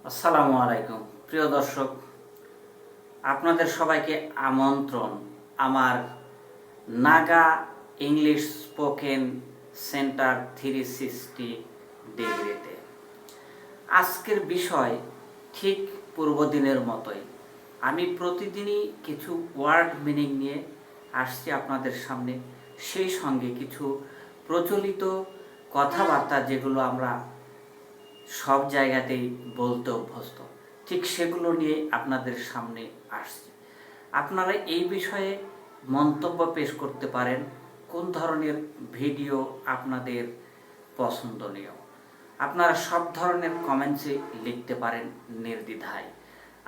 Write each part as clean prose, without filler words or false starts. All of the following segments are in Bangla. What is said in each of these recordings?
আসসালামু আলাইকুম প্রিয় দর্শক, আপনাদের সবাইকে আমন্ত্রণ আমার নাগা ইংলিশ স্পোকেন সেন্টার 360 ডিগ্রিতে। আজকের বিষয় ঠিক পূর্বদিনের মতোই। আমি প্রতিদিনই কিছু ওয়ার্ড মিনিং নিয়ে আসছি আপনাদের সামনে, সেই সঙ্গে কিছু প্রচলিত কথাবার্তা যেগুলো আমরা সব জায়গাতেই বলতে অভ্যস্ত, ঠিক সেগুলো নিয়ে আপনাদের সামনে আসছি। আপনারা এই বিষয়ে মন্তব্য পেশ করতে পারেন, কোন ধরনের ভিডিও আপনাদের পছন্দনীয়। আপনারা সব ধরনের কমেন্টসে লিখতে পারেন নির্দ্বিধায়,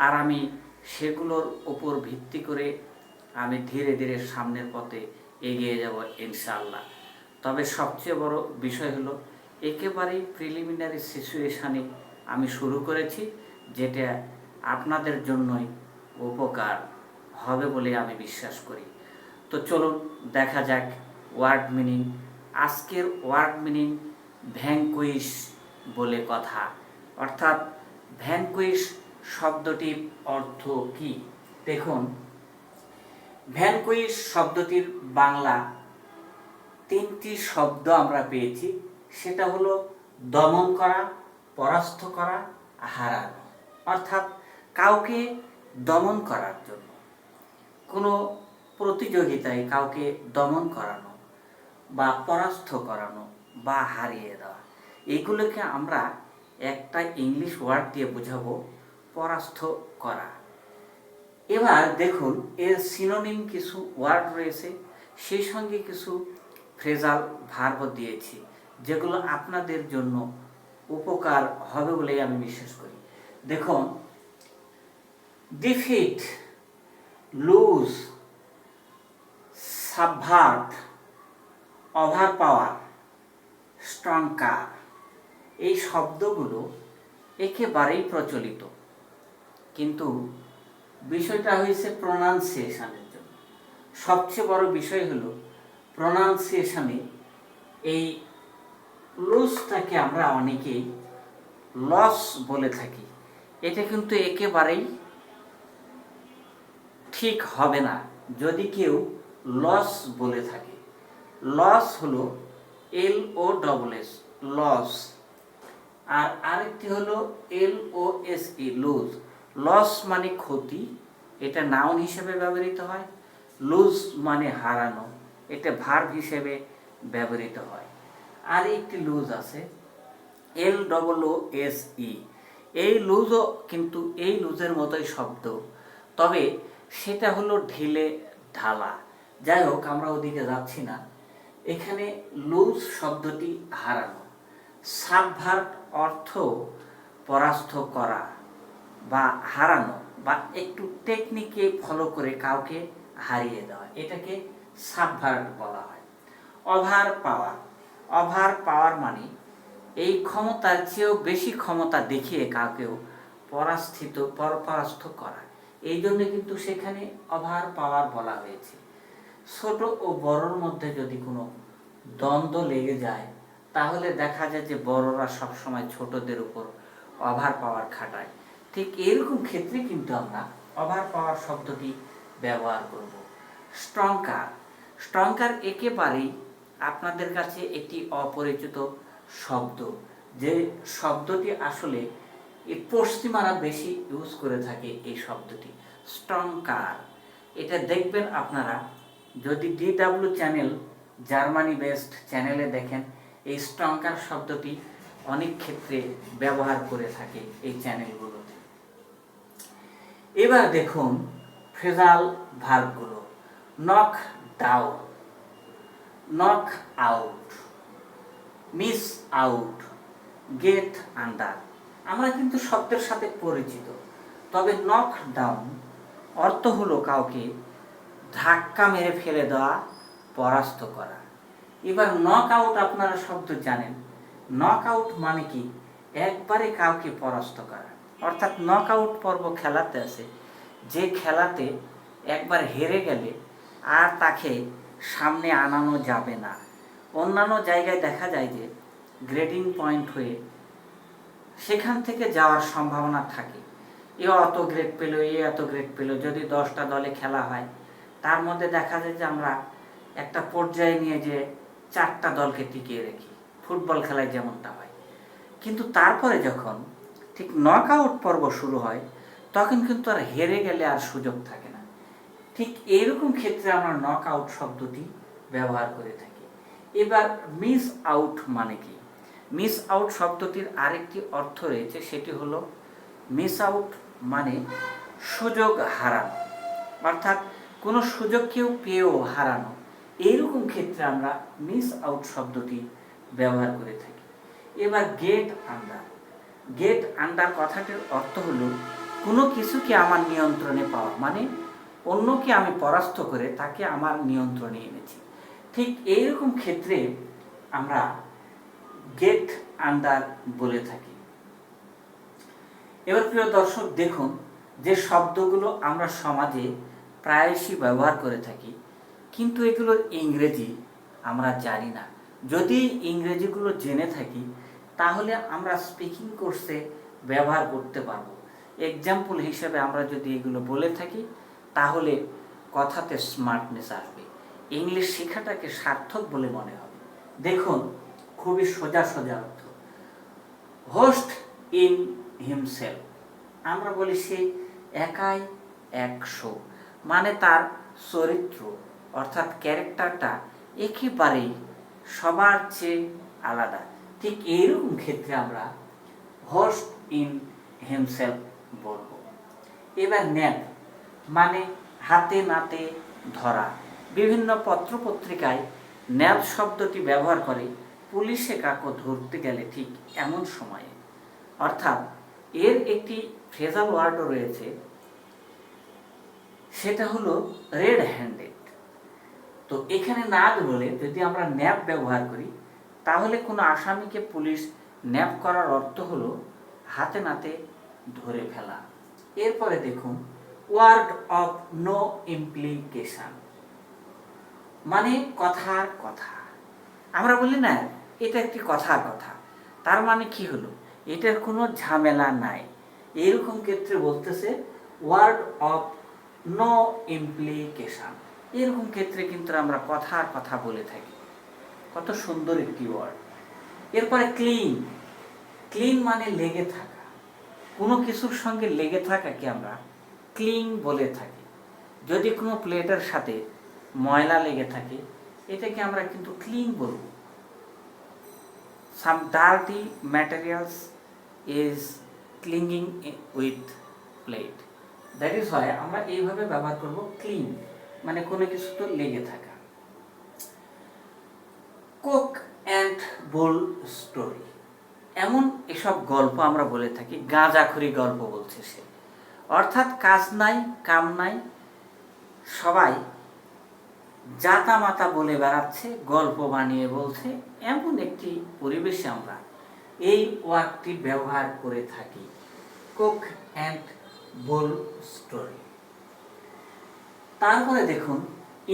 আর আমি সেগুলোর উপর ভিত্তি করে আমি ধীরে ধীরে সামনের পথে এগিয়ে যাব ইনশাআল্লাহ। তবে সবচেয়ে বড় বিষয় হলো একেবারেই প্রিলিমিনারি সিচুয়েশানে আমি শুরু করেছি, যেটা আপনাদের জন্যই উপকার হবে বলে আমি বিশ্বাস করি। তো চলুন দেখা যাক ওয়ার্ড মিনিং। আজকের ওয়ার্ড মিনিং ভ্যাঙ্কুইশ বলে কথা, অর্থাৎ ভ্যাঙ্কুইশ শব্দটির অর্থ কি দেখুন। ভ্যাঙ্কুইশ শব্দটির বাংলা তিনটি শব্দ আমরা পেয়েছি, সেটা হলো দমন করা, পরাস্ত করা, হারানো। অর্থাৎ কাউকে দমন করার জন্য, কোনো প্রতিযোগিতায় কাউকে দমন করানো বা পরাস্ত করানো বা হারিয়ে দেওয়া, এগুলোকে আমরা একটা ইংলিশ ওয়ার্ড দিয়ে বোঝাবো পরাস্ত করা। এবার দেখুন এর সিনোনিম কিছু ওয়ার্ড রয়েছে, সেই সঙ্গে কিছু ফ্রেজাল ভার্ব দিয়েছি, যেগুলো আপনাদের জন্য উপকার হবে বলে আমি বিশ্বাস করি। দেখুন, defeat, lose, subvert, over power, stronger, এই শব্দগুলো একেবারেই প্রচলিত, কিন্তু বিষয়টা হয়েছে প্রোনাউন্সিয়েশনের জন্য। সবচেয়ে বড় বিষয় হলো প্রোনাউন্সিয়েশনে এই লুজটাকে আমরা অনেকেই লস বলে থাকি। এটা কিন্তু একেবারেই ঠিক হবে না যদি কেউ লস বলে থাকে। লস হলো LOSS, লস, আর আরেকটি হলো LOSE, লুজ। লস মানে ক্ষতি, এটা নাউন হিসেবে ব্যবহৃত হয়। লুজ মানে হারানো, এটা ভার্ব হিসেবে ব্যবহৃত হয়। আর একটি লুজ আছে LOOSE, এই লুজও কিন্তু এই লুজের মতোই শব্দ, তবে সেটা হলো ঢিলে ঢালা। যাই হোক, আমরা ওদিকে যাচ্ছি না। এখানে লুজ শব্দটি হারানো। সাবভার্ট অর্থ পরাস্ত করা বা হারানো, বা একটু টেকনিকে ফলো করে কাউকে হারিয়ে দেওয়া, এটাকে সাবভার্ট বলা হয়। ওভার পাওয়ার, ওভার পাওয়ার মানে এই ক্ষমতার চেয়েও বেশি ক্ষমতা দেখিয়ে কাউকেও পরাস্ত করা, এই জন্য কিন্তু সেখানে ওভার পাওয়ার বলা হয়েছে। ছোট ও বড়র মধ্যে যদি কোনো দ্বন্দ্ব লেগে যায়, তাহলে দেখা যায় যে বড়রা সবসময় ছোটদের উপর ওভার পাওয়ার খাটায়। ঠিক এরকম ক্ষেত্রে কিন্তু আমরা ওভার পাওয়ার শব্দটি ব্যবহার করব। স্ট্রংকার, স্ট্রংকার একেবারেই আপনাদের কাছে একটি অপরিচিত শব্দ, যে শব্দটি আসলে পশ্চিমারা বেশি ইউজ করে থাকে। এই শব্দটি স্ট্রংকার, এটা দেখবেন আপনারা যদি DW চ্যানেল, জার্মানি বেসড চ্যানেলে দেখেন, এই স্ট্রংকার শব্দটি অনেক ক্ষেত্রে ব্যবহার করে থাকে এই চ্যানেলগুলোতে। এবার দেখুন ফ্রেজাল ভার্বগুলো। Knock down, knock out, miss out, get under, আমরা কিন্তু শব্দের সাথে পরিচিত। তবে নক ডাউন অর্থ হলো কাউকে ধাক্কা মেরে ফেলে দেওয়া, পরাস্ত করা। এবার নক আউট আপনারা শব্দ জানেন। নক আউট মানে কি? একবারে কাউকে পরাস্ত করা। অর্থাৎ নক আউট পর্ব খেলাতে আছে, যে খেলাতে একবার হেরে গেলে আর তাকে সামনে আনানো যাবে না। অন্যান্য জায়গায় দেখা যায় যে গ্রেডিং পয়েন্ট হয়ে সেখান থেকে যাওয়ার সম্ভাবনা থাকে। এ অত গ্রেড পেল, এ এত গ্রেড পেল। যদি 10টা দলে খেলা হয়, তার মধ্যে দেখা যায় যে আমরা একটা পর্যায়ে নিয়ে যে 4টা দলকে টিকিয়ে রাখি, ফুটবল খেলায় যেমনটা হয়। কিন্তু তারপরে যখন ঠিক নক আউট পর্ব শুরু হয়, তখন কিন্তু আর হেরে গেলে আর সুযোগ থাকে না। ঠিক এইরকম ক্ষেত্রে আমরা নক আউট শব্দটি ব্যবহার করে থাকি। এবার মিস আউট মানে কি? মিস আউট শব্দটির আরেকটি অর্থ রয়েছে, সেটি হলো মিস আউট মানে সুযোগ হারানো, অর্থাৎ কোনো সুযোগ কেউ পেয়েও হারানো। এইরকম ক্ষেত্রে আমরা মিস আউট শব্দটি ব্যবহার করে থাকি। এবার গেট আন্ডার। গেট আন্ডার কথাটির অর্থ হলো কোনো কিছুকে আমার নিয়ন্ত্রণে পাওয়া, মানে অন্যকে আমি পরাস্ত করে তাকে আমার নিয়ন্ত্রণে এনেছি। ঠিক এইরকম ক্ষেত্রে আমরা গেট আন্ডার বলে থাকি। এবার প্রিয় দর্শক, দেখুন যে শব্দগুলো আমরা সমাজে প্রায়শই ব্যবহার করে থাকি, কিন্তু এগুলোর ইংরেজি আমরা জানি না। যদি ইংরেজিগুলো জেনে থাকি, তাহলে আমরা স্পিকিং কোর্সে ব্যবহার করতে পারবো। এক্সাম্পল হিসেবে আমরা যদি এগুলো বলে থাকি, তাহলে কথাতে স্মার্টনেস আসবে, ইংলিশ শেখাটাকে সার্থক বলে মনে হবে। দেখুন, খুবই সোজা সোজা অর্থ। হোস্ট ইন হিমসেলফ, আমরা বলি সে একাই 100, মানে তার চরিত্র অর্থাৎ ক্যারেক্টারটা একেবারেই সবার চেয়ে আলাদা। ঠিক এইরকম ক্ষেত্রে আমরা হোস্ট ইন হিমসেলফ বলবো। এবার ন্যাপ মানে হাতে নাতে ধরা। বিভিন্ন পত্রপত্রিকায় ন্যাপ শব্দটি ব্যবহার করে পুলিশে কাউকে ধরতে গেলে ঠিক এমন সময়ে, অর্থাৎ এর একটি ফ্রেজাল ওয়ার্ডও রয়েছে, সেটা হলো রেড হ্যান্ডেড। তো এখানে নাগ বলে যদি আমরা ন্যাপ ব্যবহার করি, তাহলে কোনো আসামিকে পুলিশ ন্যাপ করার অর্থ হলো হাতে নাতে ধরে ফেলা। এরপরে দেখুন, ওয়ার্ড অফ নো ইমপ্লিকেশন মানে কথার কথা। আমরা বলি না, এটা একটি কথার কথা, তার মানে কি হলো, এটার কোনো ঝামেলা নাই। এরকম ক্ষেত্রে বলতেছে ওয়ার্ড অফ নো ইমপ্লিকেশন। এরকম ক্ষেত্রে কিন্তু আমরা কথার কথা বলে থাকি। কত সুন্দর একটি ওয়ার্ড। এরপরে ক্লিন। ক্লিন মানে লেগে থাকা, কোনো কিছুর সঙ্গে লেগে থাকাকে আমরা ক্লিন বলে থাকি। যদি কোনো প্লেটের সাথে ময়লা লেগে থাকে, এটাকে আমরা কিন্তু ক্লিন বলব। Some dirty materials is clinging with plate, that is why আমরা এইভাবে ব্যবহার করব ক্লিন, মানে কোনো কিছু তো লেগে থাকা। কোক অ্যান্ড বুল স্টোরি, এমন এসব গল্প আমরা বলে থাকি। গাঁজাখুরি গল্প বলছে সে, অর্থাৎ কাজ নাই কাম নাই, সবাই জাতা মাতা বলে বেড়াচ্ছে, গল্প বানিয়ে বলছে, এমন একটি পরিবেশে আমরা এই ওয়ার্ডটি ব্যবহার করে থাকি, কোক অ্যান্ড বুল স্টোরি। তারপরে দেখুন,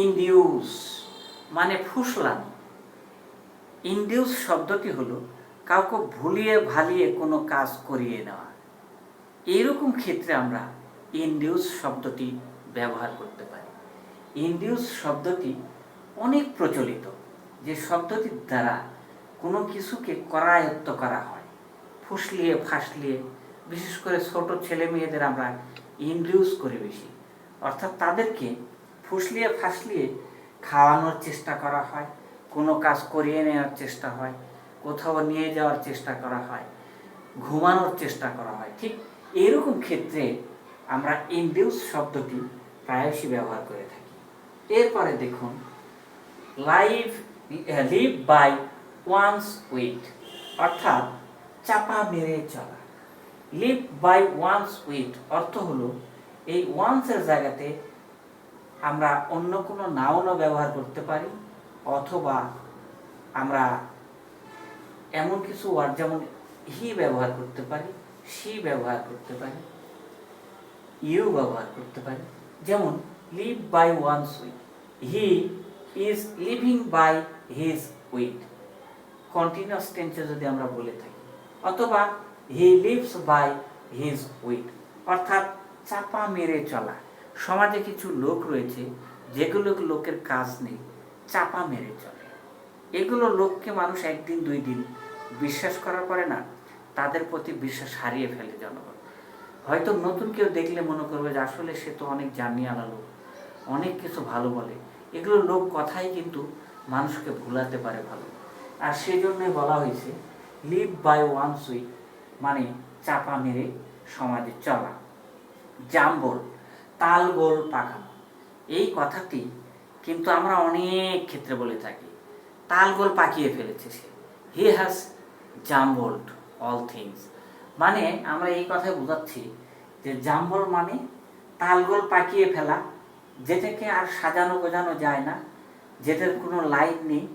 ইনডিউস মানে ফুসলানো। ইনডিউস শব্দটি হলো কাউকে ভুলিয়ে ভালিয়ে কোনো কাজ করিয়ে নেওয়া। এইরকম ক্ষেত্রে আমরা ইনডিউস শব্দটি ব্যবহার করতে পারি। ইনডিউস শব্দটি অনেক প্রচলিত, যে শব্দটির দ্বারা কোনো কিছুকে করায়ত্ত করা হয়, ফুসলিয়ে ফাসলিয়ে। বিশেষ করে ছোট ছেলে মেয়েদের আমরা ইনডিউস করি বেশি, অর্থাৎ তাদেরকে ফুসলিয়ে ফাসলিয়ে খাওয়ানোর চেষ্টা করা হয়, কোনো কাজ করিয়ে নেওয়ার চেষ্টা হয়, কোথাও নিয়ে যাওয়ার চেষ্টা করা হয়, ঘুমানোর চেষ্টা করা হয়। ঠিক এইরকম ক্ষেত্রে আমরা ইনডিউস শব্দটি প্রায়শই ব্যবহার করে থাকি। এরপরে দেখুন, লিভ বাই ওয়ান্স উইট, অর্থাৎ চাপা মেরে চলা। লিভ বাই ওয়ান্স উইট অর্থ হলো এই ওয়ান্সের জায়গাতে আমরা অন্য কোনো নাউনও ব্যবহার করতে পারি, অথবা আমরা এমন কিছু ওয়ার্ড যেমন হি ব্যবহার করতে পারি, শি ব্যবহার করতে পারি, ইউ ব্যবহার করতে পারি। যেমন live by one's wit, he is living by his wit, continuous টেন্সে যদি আমরা বলে থাকি। অথবা he lives by his wit, অর্থাৎ চাপা মেরে চলা। সমাজে কিছু লোক রয়েছে যেগুলো লোকের কাজ নেই, চাপা মেরে চলে। এগুলো লোককে মানুষ একদিন দুই দিন বিশ্বাস করার পরে না তাদের প্রতি বিশ্বাস হারিয়ে ফেলে জনগণ। হয়তো নতুন কেউ দেখলে মনে করবে যে আসলে সে তো অনেক জানিয়ালা লোক, অনেক কিছু ভালো বলে। এগুলো লোক কথাই কিন্তু মানুষকে ভুলাতে পারে ভালো। আর সেই জন্যই বলা হয়েছে লিভ বাই ওয়ান সুইট, মানে চাপা মেরে সমাজে চলা। জাম্বল, তাল গোল পাকানো, এই কথাটি কিন্তু আমরা অনেক ক্ষেত্রে বলে থাকি। তাল গোল পাকিয়ে ফেলেছে সে, হি হ্যাজ জাম্বলড অল থিংস, মানে আমরা এই কথাই বোঝাচ্ছি যে জাম্বল মানে তালগোল পাকিয়ে ফেলা, যেটাকে আর সাজানো গোজানো যায় না, যেটার কোনো লাইন নেই,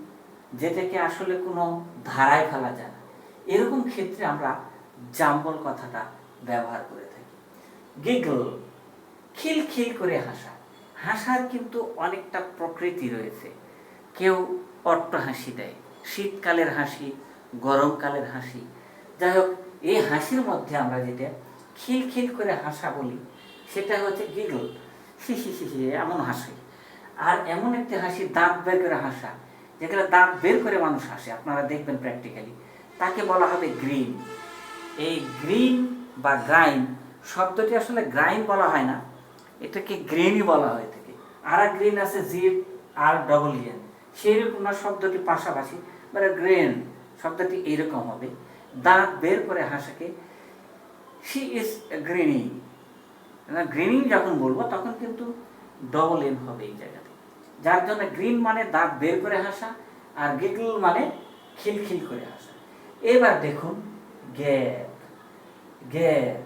যেটাকে আসলে কোনো ধারায় ফেলা যায় না, এরকম ক্ষেত্রে আমরা জাম্বল কথাটা ব্যবহার করে থাকি। গিগল, খিলখিল করে হাসা। হাসার কিন্তু অনেকটা প্রকৃতি রয়েছে। কেউ অট্ট হাসি দেয়, শীতকালের হাসি, গরমকালের হাসি। যাই হোক, এই হাসির মধ্যে আমরা যেটা খিলখিল করে হাসা বলি সেটা হচ্ছে গিগল, হি হি হি হি, এমন হাসি। আর এমন একটি হাসি দাঁত বের করে হাসা, যেগুলো দাঁত বের করে মানুষ হাসে, আপনারা দেখবেন প্র্যাকটিক্যালি, তাকে বলা হবে গ্রিন। এই গ্রিন বা গ্রাইন শব্দটি আসলে গ্রাইন বলা হয় না, এটাকে গ্রেনই বলা হয়ে থাকে। আর এক গ্রিন আছে জির আর ডবল ইএন, সেইরকম না শব্দটি পাশাপাশি, মানে গ্রেন শব্দটি এইরকম হবে, দাঁত বের করে হাসাকে শি ইজ গ্রিনিং। গ্রিনিং যখন বলবো তখন কিন্তু ডবল এন হবে এই জায়গাতে, যার জন্য গ্রিন মানে দাঁত বের করে হাসা, আর গিগল মানে খিলখিল করে হাসা। এবার দেখুন গ্যাপ, গ্যাপ,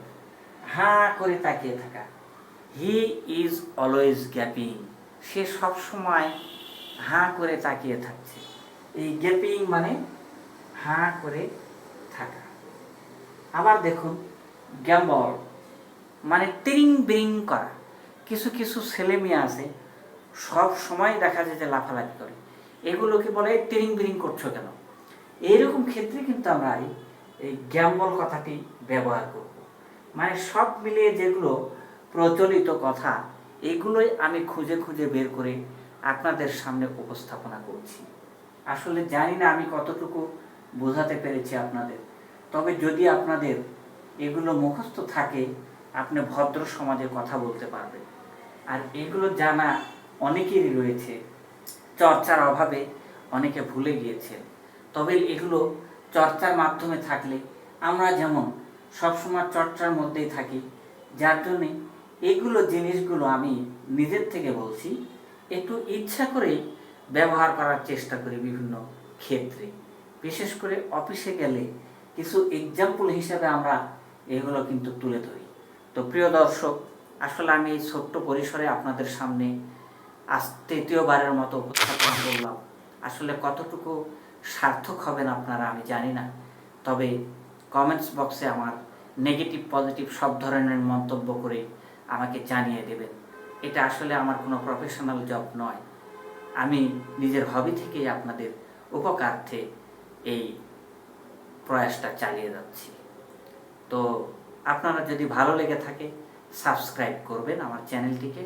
হাঁ করে তাকিয়ে থাকা। হি ইজ অলওয়েজ গ্যাপিং, সে সবসময় হাঁ করে তাকিয়ে থাকছে। এই গ্যাপিং মানে হাঁ করে থাকা। আবার দেখুন গ্যাম্বল, মানে তিরিং বিরিং করা। কিছু কিছু ছেলে মেয়ে আছে সব সময় দেখা যায় যে লাফালাফি করে, এগুলোকে বলে তিরিং বিরিং করছো কেন। এইরকম ক্ষেত্রে কিন্তু আমরা এই গ্যাম্বল কথাটি ব্যবহার করব। মানে সব মিলিয়ে যেগুলো প্রচলিত কথা, এগুলোই আমি খুঁজে খুঁজে বের করে আপনাদের সামনে উপস্থাপনা করছি। আসলে জানি না আমি কতটুকু বোঝাতে পেরেছি আপনাদের, তবে যদি আপনাদের এগুলো মুখস্থ থাকে আপনি ভদ্র সমাজে কথা বলতে পারবেন। আর এগুলো জানা অনেকেরই রয়েছে, চর্চার অভাবে অনেকে ভুলে গিয়েছেন। তবে এগুলো চর্চার মাধ্যমে থাকলে আমরা যেমন সবসময় চর্চার মধ্যেই থাকি, যার জন্যে এগুলো জিনিসগুলো আমি নিজের থেকে বলছি, একটু ইচ্ছা করে ব্যবহার করার চেষ্টা করি বিভিন্ন ক্ষেত্রে। বিশেষ করে অফিসে গেলে কিছু এক্সাম্পল হিসেবে আমরা এগুলো কিন্তু তুলে ধরি। তো প্রিয় দর্শক, আসলে আমি এই ছোট্ট পরিসরে আপনাদের সামনে আজ তৃতীয়বারের মতো উপস্থাপন করলাম। আসলে কতটুকু সার্থক হবেন আপনারা আমি জানি না, তবে কমেন্টস বক্সে আমার নেগেটিভ পজিটিভ সব ধরনের মন্তব্য করে আমাকে জানিয়ে দেবেন। এটা আসলে আমার কোনো প্রফেশনাল জব নয়, আমি নিজের হবি থেকেই আপনাদের উপকারার্থে এই প্রয়াসটা চালিয়ে যাচ্ছি। তো আপনারা যদি ভালো লেগে থাকে সাবস্ক্রাইব করবেন আমার চ্যানেলটিকে,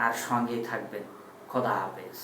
আর সঙ্গেই থাকবেন। খোদা হাফেজ।